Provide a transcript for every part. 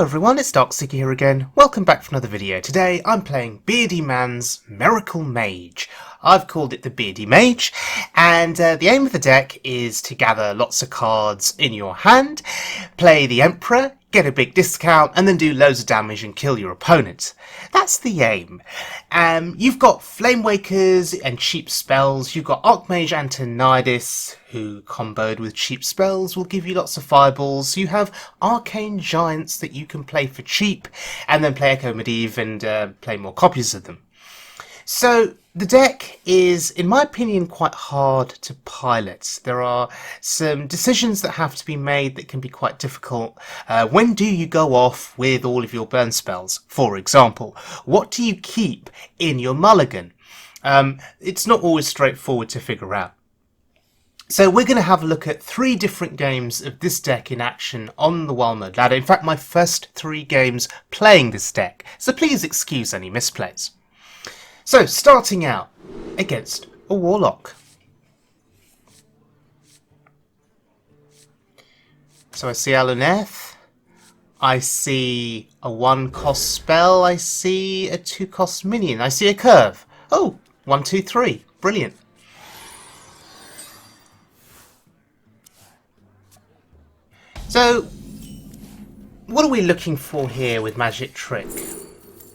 Hello everyone, it's Darkseeker here again. Welcome back for another video. Today I'm playing Beardyman's Miracle Mage. I've called it the Beardy Mage, and the aim of the deck is to gather lots of cards in your hand, play the Emperor, get a big discount, and then do loads of damage and kill your opponent. That's the aim. You've got Flame Wakers and cheap spells. You've got Archmage Antonidas, who comboed with cheap spells will give you lots of fireballs. You have Arcane Giants that you can play for cheap, and then play Echo Medivh and play more copies of them. So the deck is, in my opinion, quite hard to pilot. There are some decisions that have to be made that can be quite difficult. When do you go off with all of your burn spells, for example? What do you keep in your mulligan? It's not always straightforward to figure out. So we're going to have a look at 3 different games of this deck in action on the Wild Mode ladder. In fact, my first 3 games playing this deck, so please excuse any misplays. So, starting out against a Warlock. So I see Aluneth, I see a 1-cost spell, I see a 2-cost minion, I see a curve. Oh, 1, 2, 3, brilliant. So, what are we looking for here with Magic Trick?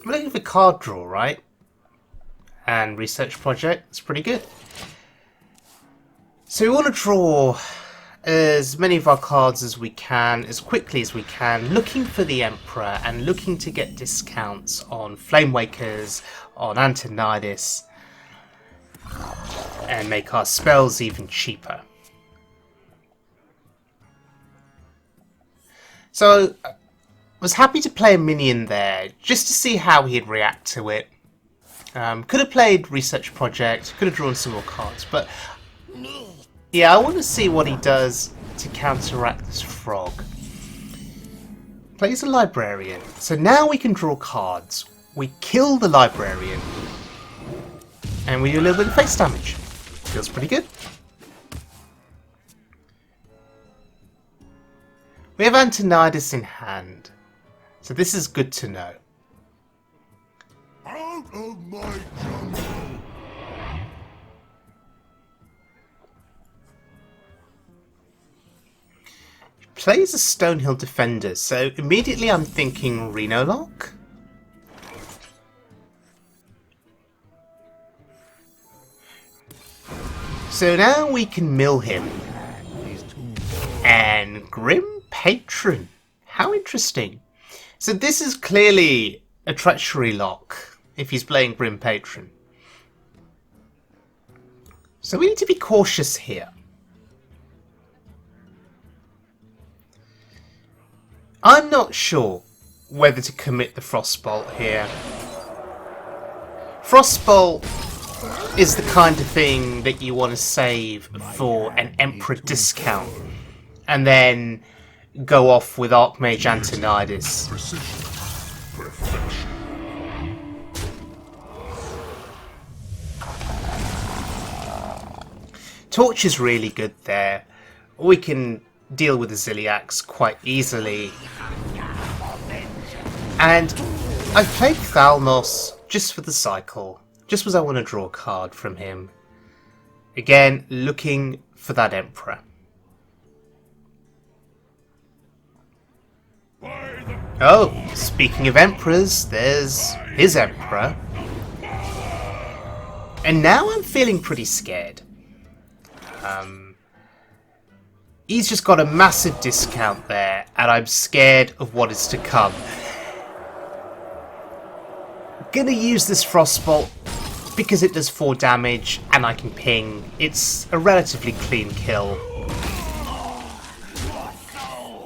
We're looking for card draw, right? And research project, it's pretty good. So we want to draw as many of our cards as we can, as quickly as we can, looking for the Emperor and looking to get discounts on Flame Wakers, on Antonidas, and make our spells even cheaper. So I was happy to play a minion there, just to see how he'd react to it. Could have played Research Project, could have drawn some more cards, but yeah, I want to see what he does to counteract this frog. Plays a Librarian, so now we can draw cards. We kill the Librarian, and we do a little bit of face damage. Feels pretty good. We have Antonidas in hand, so this is good to know. Out of my jungle! Plays a Stonehill Defender, so immediately I'm thinking Reno Lock. So now we can mill him. And Grim Patron. How interesting. So this is clearly a Treachery Lock if he's playing Grim Patron. So we need to be cautious here. I'm not sure whether to commit the Frostbolt here. Frostbolt is the kind of thing that you want to save for an Emperor discount and then go off with Archmage Antonidas. Torch is really good there. We can deal with the Ziliax quite easily. And I've played Thalnos just for the cycle, just because I want to draw a card from him. Again, looking for that Emperor. Oh, speaking of Emperors, there's his Emperor. And now I'm feeling pretty scared. He's just got a massive discount there, and I'm scared of what is to come. Gonna use this Frostbolt because it does 4 damage and I can ping. It's a relatively clean kill.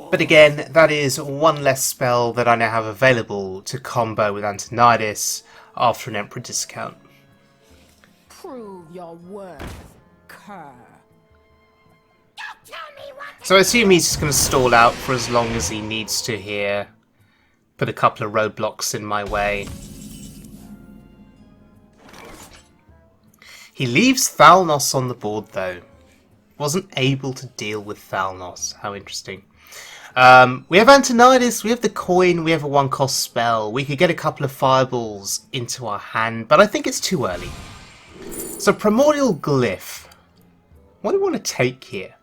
But again, that is 1 less spell that I now have available to combo with Antonidas after an Emperor discount. Prove your worth, cur. So I assume he's just going to stall out for as long as he needs to here. Put a couple of roadblocks in my way. He leaves Thalnos on the board though. Wasn't able to deal with Thalnos. How interesting. We have Antonidas, we have the coin, we have a 1-cost spell. We could get a couple of fireballs into our hand, but I think it's too early. So Primordial Glyph. What do we want to take here?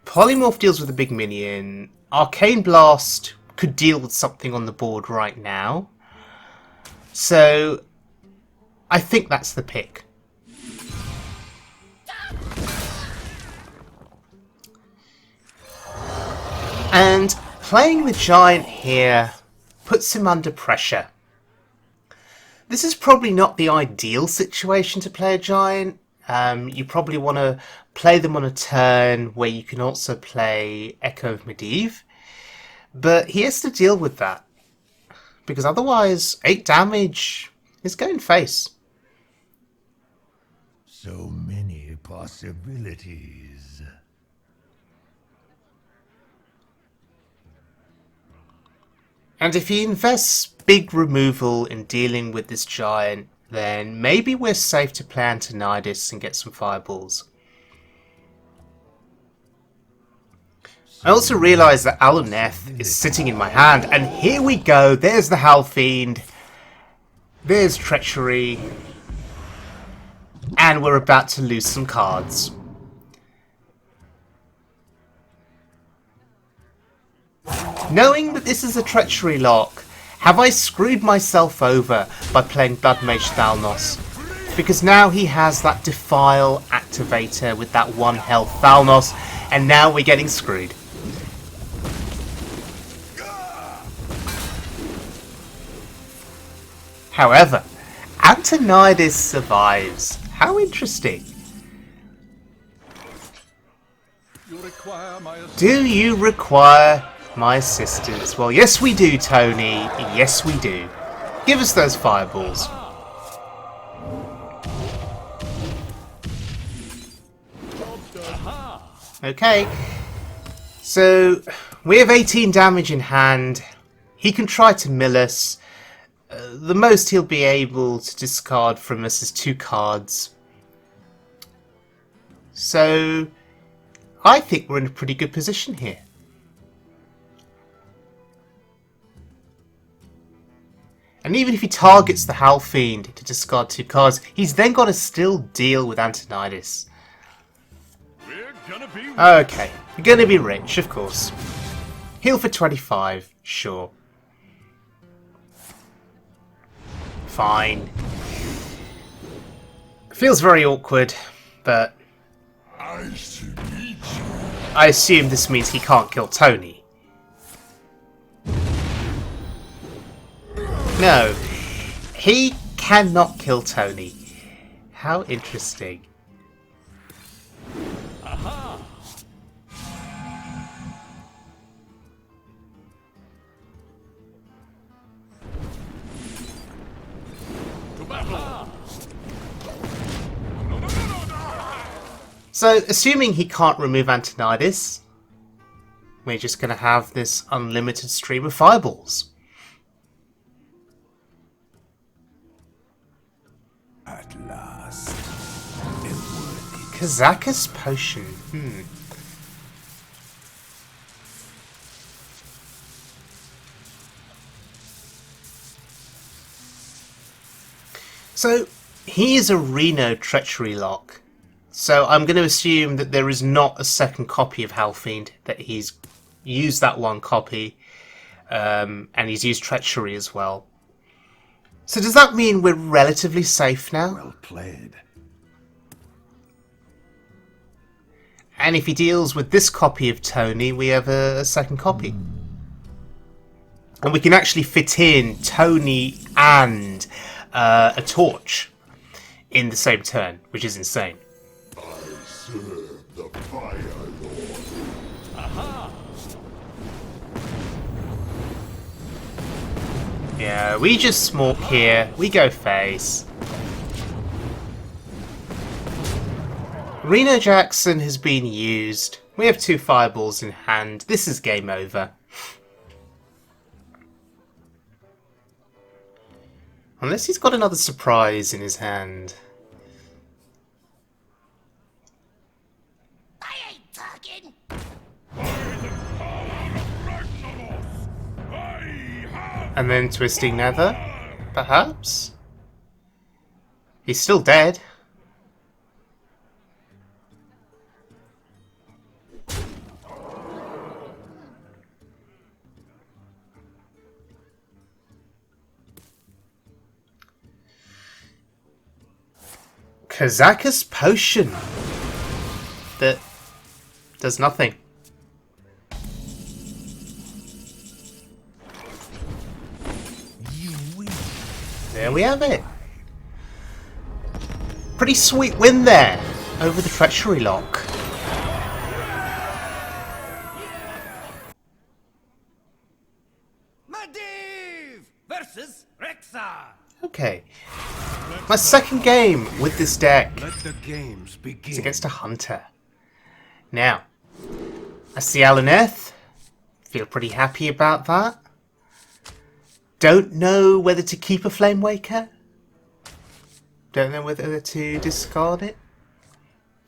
Polymorph deals with a big minion. Arcane Blast could deal with something on the board right now. So I think that's the pick. And playing the Giant here puts him under pressure. This is probably not the ideal situation to play a Giant. You probably want to play them on a turn where you can also play Echo of Medivh. But he has to deal with that. Because otherwise, 8 damage is going face. So many possibilities. And if he invests big removal in dealing with this Giant, then maybe we're safe to play Antonidas and get some fireballs. I also realise that Aluneth is sitting in my hand, and here we go, there's the Hellfiend, there's Treachery, and we're about to lose some cards. Knowing that this is a Treachery lock, have I screwed myself over by playing Blood Mage Thalnos? Because now he has that Defile activator with that 1 health Thalnos, and now we're getting screwed. However, Antonidas survives. How interesting. Do you require my assistance? Well, yes we do, Tony. Yes we do. Give us those fireballs. Okay. So, we have 18 damage in hand. He can try to mill us. The most he'll be able to discard from us is 2 cards. So, I think we're in a pretty good position here. And even if he targets the Hellfiend to discard 2 cards, he's then got to still deal with Antonidas. Okay, we're gonna be rich, of course. Heal for 25, sure. Fine. Feels very awkward, but I assume this means he can't kill Tony. No, he cannot kill Tony. How interesting. Aha. So, assuming he can't remove Antonidas, we're just going to have this unlimited stream of fireballs. At last. Kazakus Potion. So, he is a Reno Treachery lock. So I'm going to assume that there is not a second copy of Hellfiend, that he's used that 1 copy, and he's used Treachery as well. So does that mean we're relatively safe now? Well played. And if he deals with this copy of Tony, we have a second copy. And we can actually fit in Tony and a torch in the same turn, which is insane. Serve the Fire Lord. Aha! Yeah, we just smoke here. We go face. Reno Jackson has been used. We have 2 fireballs in hand. This is game over. Unless he's got another surprise in his hand. And then Twisting Nether, perhaps? He's still dead. Kazakus Potion. That does nothing. There we have it. Pretty sweet win there over the Treachery Lock. Medivh versus Rexxar. Okay. My second game with this deck Let the games is begin. against a Hunter. Now, I see Alaneth. Feel pretty happy about that. Don't know whether to keep a Flame Waker. Don't know whether to discard it.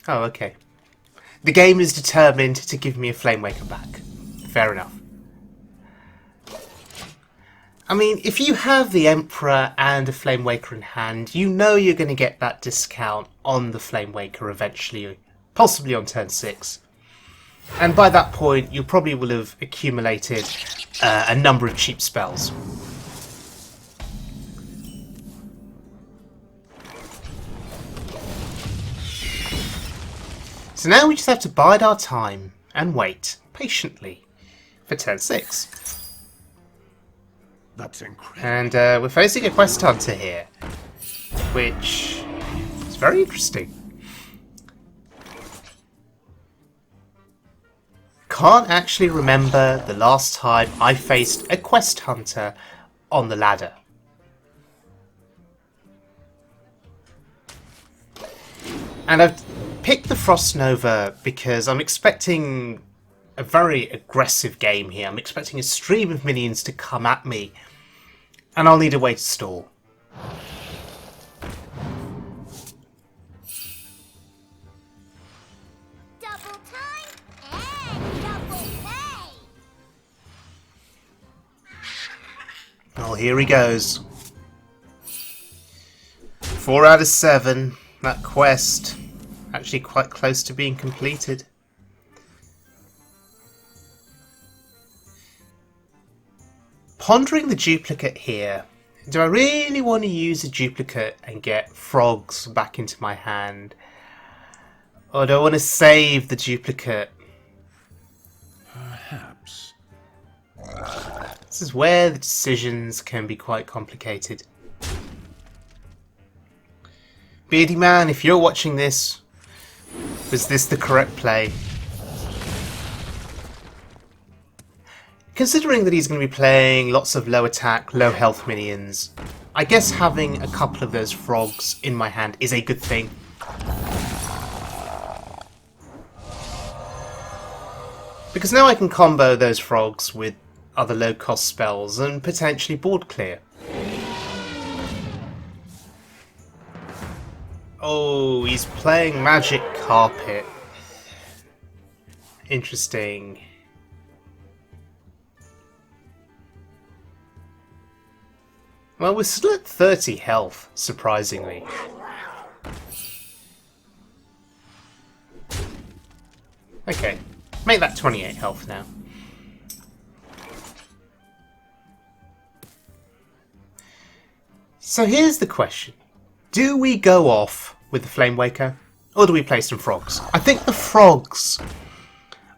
Oh, okay. The game is determined to give me a Flame Waker back. Fair enough. I mean, if you have the Emperor and a Flame Waker in hand, you know you're going to get that discount on the Flame Waker eventually, possibly on turn 6. And by that point, you probably will have accumulated a number of cheap spells. So now we just have to bide our time and wait patiently for turn 6. That's incredible. And we're facing a Quest Hunter here, which is very interesting. Can't actually remember the last time I faced a Quest Hunter on the ladder. And I've picked the Frost Nova because I'm expecting a very aggressive game here. I'm expecting a stream of minions to come at me, and I'll need a way to stall. Double time and double pay. Well, here he goes. 4 out of 7. That quest actually quite close to being completed. Pondering the duplicate here. Do I really want to use a duplicate and get frogs back into my hand? Or do I want to save the duplicate? Perhaps. This is where the decisions can be quite complicated. Beardyman, if you're watching this, was this the correct play? Considering that he's going to be playing lots of low attack, low health minions, I guess having a couple of those frogs in my hand is a good thing. Because now I can combo those frogs with other low cost spells and potentially board clear. Oh, he's playing Magic Carpet. Interesting. Well, we're still at 30 health, surprisingly. Okay, make that 28 health now. So here's the question. Do we go off with the Flame Waker, or do we play some frogs? I think the frogs,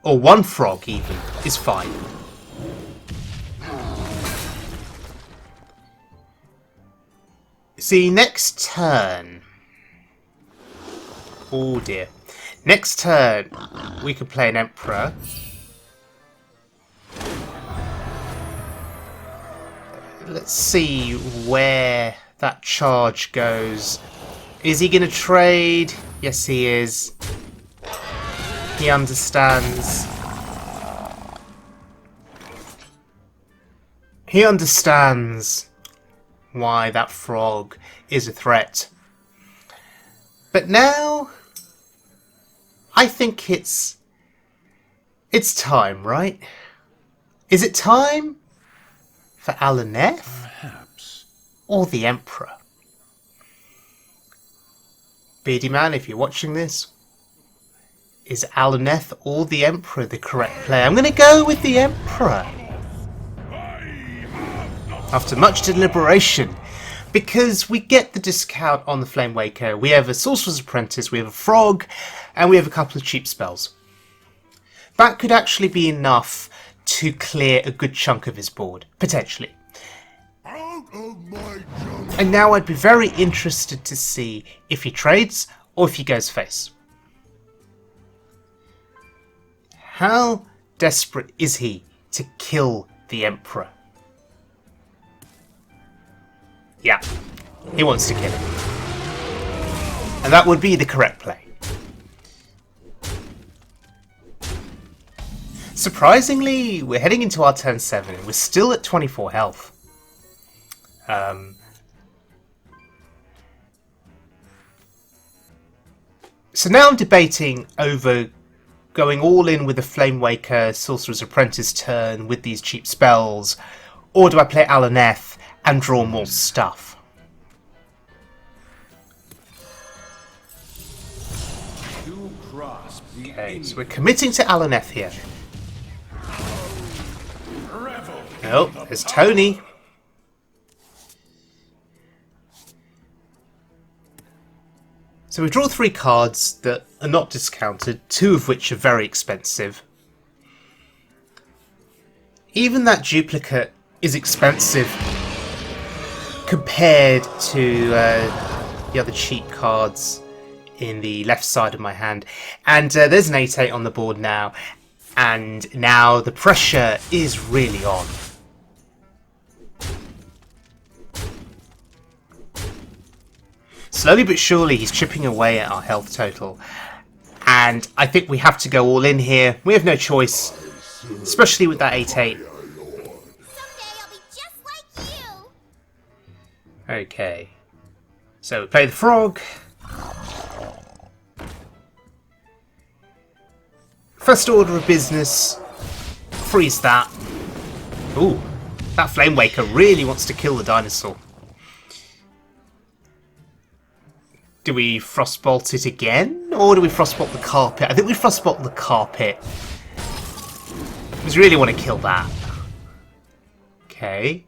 or one frog even, is fine. See, next turn... Oh dear. Next turn, we could play an Emperor. Let's see where that charge goes. Is he going to trade? Yes, he is. He understands. He understands why that frog is a threat. But now, I think it's time, right? Is it time for Alaneth Perhaps. or the Emperor? Beardyman, if you're watching this, is Alaneth or the Emperor the correct play? I'm going to go with the Emperor. After much deliberation, because we get the discount on the Flame Waker, we have a Sorcerer's Apprentice, we have a Frog, and we have a couple of cheap spells. That could actually be enough to clear a good chunk of his board, potentially. And now I'd be very interested to see if he trades or if he goes face. How desperate is he to kill the Emperor? Yeah, he wants to kill him. And that would be the correct play. Surprisingly, we're heading into our turn 7 and we're still at 24 health. So now I'm debating over going all in with the Flame Waker, Sorcerer's Apprentice turn with these cheap spells, or do I play Alaneth and draw more stuff? Okay, so we're committing to Alaneth here. Oh, there's Tony. So we draw 3 cards that are not discounted, 2 of which are very expensive. Even that duplicate is expensive compared to the other cheap cards in the left side of my hand. And there's an 8/8 on the board now, and now the pressure is really on. Slowly but surely he's chipping away at our health total, and I think we have to go all in here. We have no choice, especially with that 8/8. Someday I'll be just like you. Okay, so we play the Frog. First order of business, freeze that. Ooh, that Flame Waker really wants to kill the dinosaur. Do we Frostbolt it again? Or do we Frostbolt the carpet? I think we Frostbolt the carpet. Because we really want to kill that. Okay.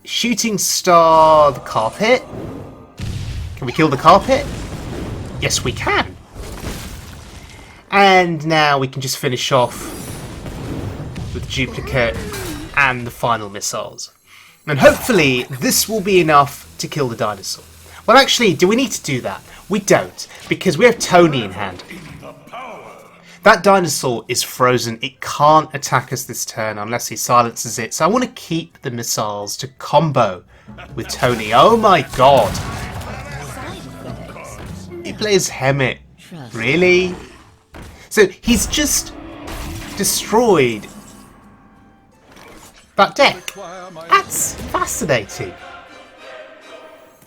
Shooting Star the carpet. Can we kill the carpet? Yes, we can. And now we can just finish off with the duplicate and the final missiles. And hopefully this will be enough to kill the dinosaur. Well, actually, do we need to do that? We don't, because we have Tony in hand. That dinosaur is frozen. It can't attack us this turn unless he silences it. So I want to keep the missiles to combo with Tony. Oh my god. He plays Hemet. Really? So he's just destroyed that deck. That's fascinating.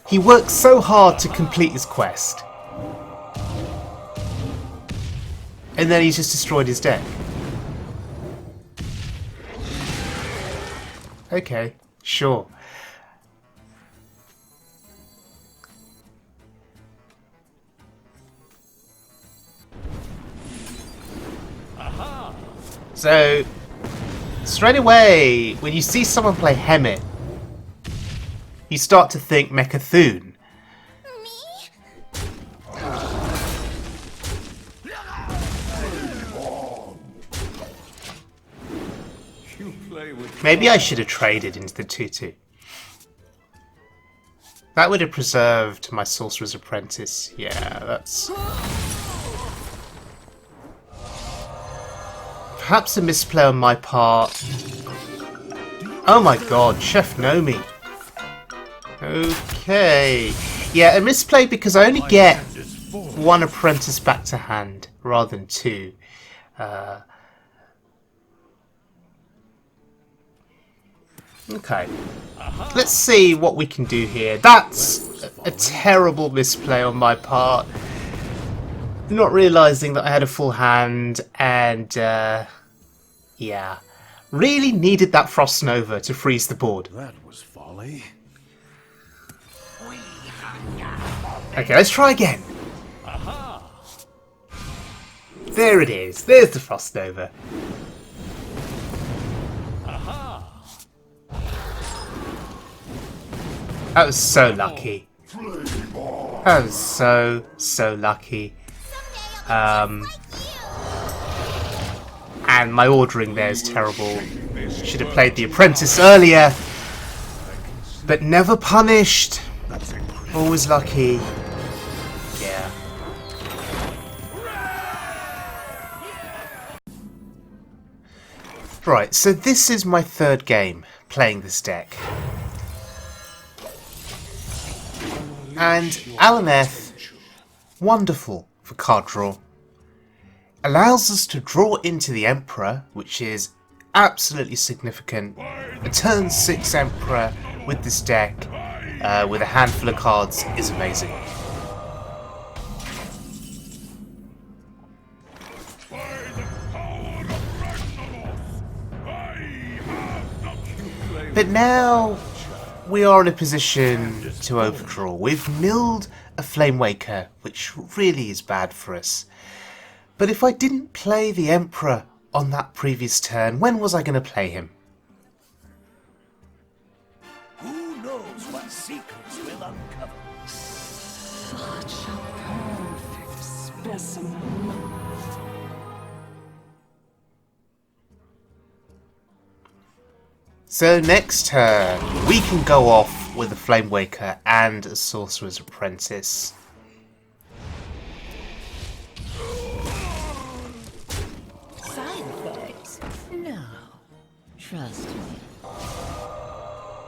He works so hard to complete his quest, and then he's just destroyed his deck. Okay, sure. So, straight away, when you see someone play Hemet, you start to think Mechathune. Maybe I should have traded into the 2/2. That would have preserved my Sorcerer's Apprentice. Yeah, that's... Perhaps a misplay on my part. Oh my god, Chef Nomi. Okay. Yeah, a misplay because I only get 1 apprentice back to hand rather than 2. Okay. Let's see what we can do here. That's a terrible misplay on my part. Not realising that I had a full hand and yeah. Really needed that Frost Nova to freeze the board. That was folly. Okay, let's try again. There it is. There's the Frost Nova. That was so lucky. That was so lucky. And my ordering there is terrible. Should have played the Apprentice earlier. But never punished. Always lucky. Yeah. Right, so this is my third game playing this deck. And Alaneth, wonderful for card draw. Allows us to draw into the Emperor, which is absolutely significant. A turn 6 Emperor with this deck, with a handful of cards, is amazing. But now we are in a position to overdraw. We've milled a Flamewaker, which really is bad for us. But if I didn't play the Emperor on that previous turn, when was I going to play him? Who knows what secrets will uncover? Such a perfect specimen. So next turn, we can go off with a Flamewaker and a Sorcerer's Apprentice. Side effects? No. Trust me.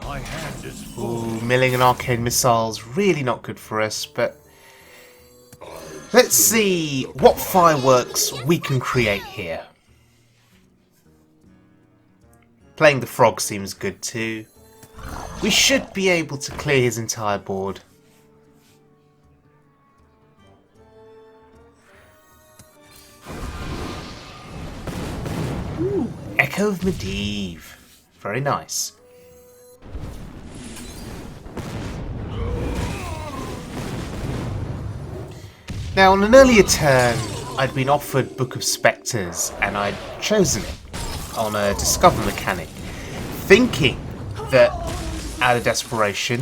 My hand is full. Ooh, milling an Arcane Missile's really not good for us, but let's see what fireworks we can create here. Playing the frog seems good too. We should be able to clear his entire board. Ooh, Echo of Medivh. Very nice. Now, on an earlier turn, I'd been offered Book of Spectres, and I'd chosen it on a Discover mechanic, thinking that out of desperation,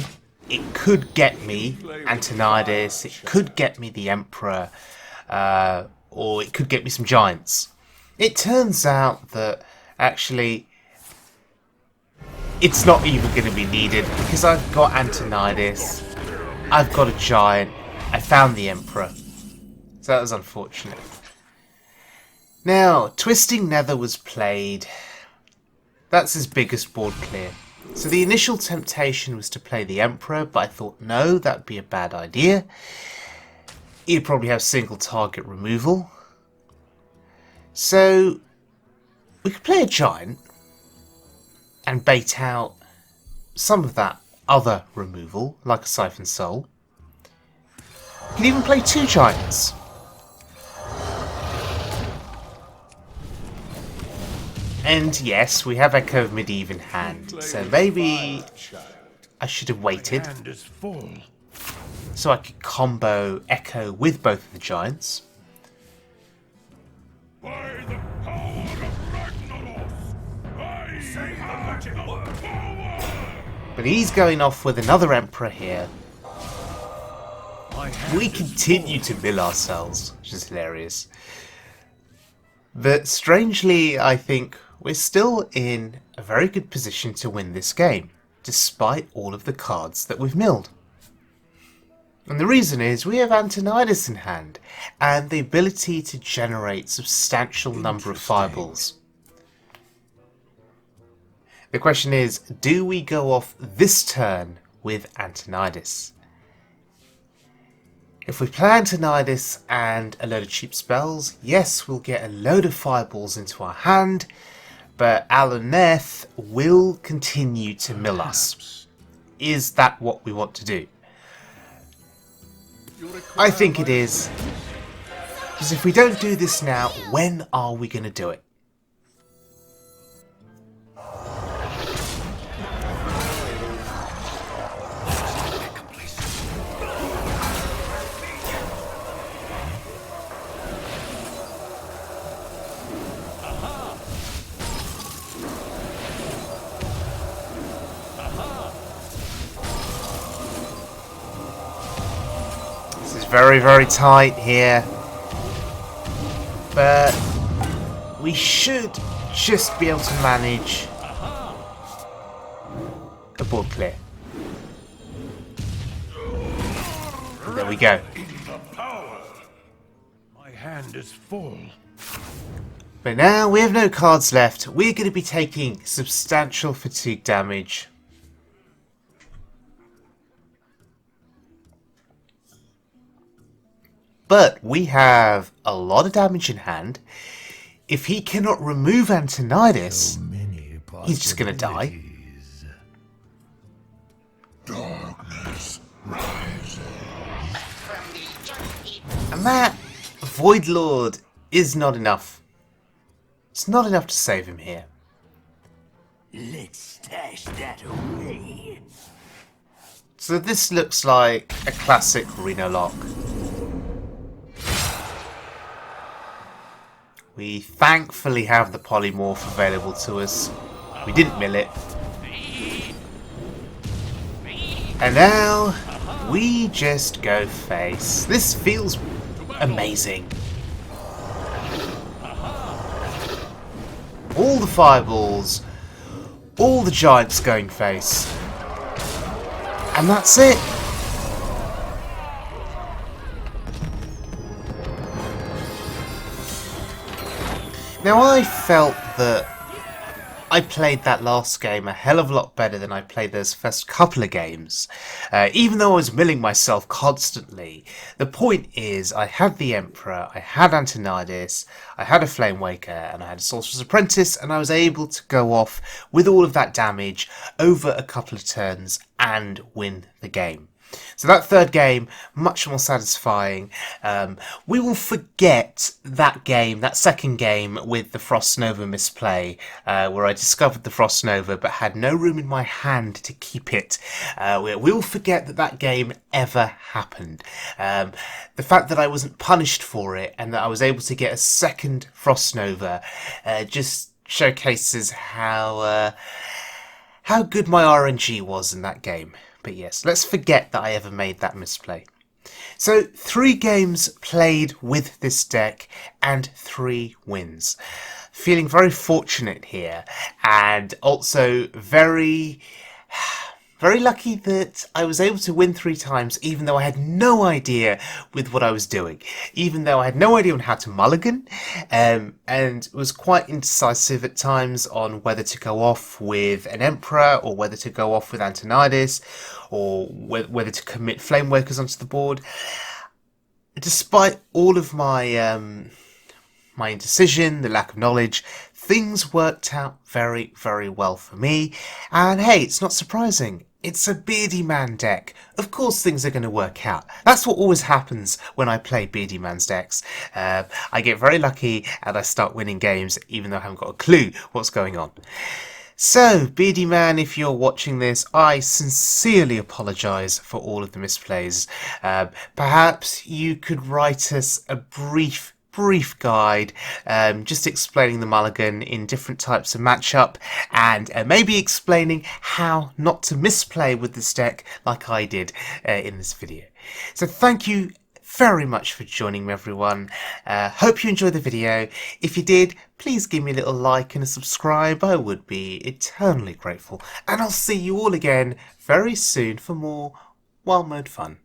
it could get me Antonidas, it could get me the Emperor, or it could get me some Giants. It turns out that actually it's not even going to be needed because I've got Antonidas, I've got a Giant, I found the Emperor. So that was unfortunate. Now, Twisting Nether was played. That's his biggest board clear. So the initial temptation was to play the Emperor, but I thought, no, that'd be a bad idea. He'd probably have single target removal. So we could play a Giant and bait out some of that other removal, like a Siphon Soul. You could even play 2 Giants. And yes, we have Echo of Medivh in hand, so maybe I should have waited Hand is full. so I could combo Echo with both of the Giants. By the power of Ragnaros, I say the magic word. But he's going off with another Emperor here. My hand We is continue to mill ourselves, which is hilarious. But strangely, I think we're still in a very good position to win this game, despite all of the cards that we've milled. And the reason is we have Antonidas in hand, and the ability to generate substantial number of fireballs. The question is, do we go off this turn with Antonidas? If we play Antonidas and a load of cheap spells, yes, we'll get a load of fireballs into our hand, but Alaneth will continue to mill us. Is that what we want to do? I think it is. Because if we don't do this now, when are we going to do it? very, very tight here. But we should just be able to manage a board clear. There we go. My hand is full. But now we have no cards left. We're going to be taking substantial fatigue damage. But we have a lot of damage in hand. If he cannot remove Antonidas, he's just going to die. Darkness rises. And that Void Lord is not enough. It's not enough to save him here. Let's stash that away. So this looks like a classic Reno lock. We thankfully have the polymorph available to us. We didn't mill it. And now we just go face. This feels amazing. All the fireballs, all the giants going face. And that's it. Now I felt that I played that last game a hell of a lot better than I played those first couple of games. Even though I was milling myself constantly, the point is I had the Emperor, I had Antonidas, I had a Flame Waker, and I had a Sorcerer's Apprentice, and I was able to go off with all of that damage over a couple of turns and win the game. So that third game, much more satisfying. We will forget that game, that second game with the Frost Nova misplay, where I discovered the Frost Nova but had no room in my hand to keep it. We will forget that that game ever happened. The fact that I wasn't punished for it and that I was able to get a second Frost Nova just showcases how good my RNG was in that game. But yes, let's forget that I ever made that misplay. So 3 games played with this deck and 3 wins. Feeling very fortunate here, and also very lucky that I was able to win 3 times, even though I had no idea with what I was doing. Even though I had no idea on how to mulligan, and was quite indecisive at times on whether to go off with an Emperor, or whether to go off with Antonidas, or whether to commit Flame Wakers onto the board. Despite all of my my indecision, the lack of knowledge, things worked out very, very well for me. And hey, it's not surprising. It's a Beardyman deck. Of course things are going to work out. That's what always happens when I play Beardyman's decks. I get very lucky and I start winning games even though I haven't got a clue what's going on. So, Beardyman, if you're watching this, I sincerely apologise for all of the misplays. Perhaps you could write us a brief guide just explaining the mulligan in different types of matchup, and maybe explaining how not to misplay with this deck like I did in this video. So thank you very much for joining me, everyone. Hope you enjoyed the video. If you did, please give me a little like and a subscribe. I would be eternally grateful, and I'll see you all again very soon for more Wild Mode fun.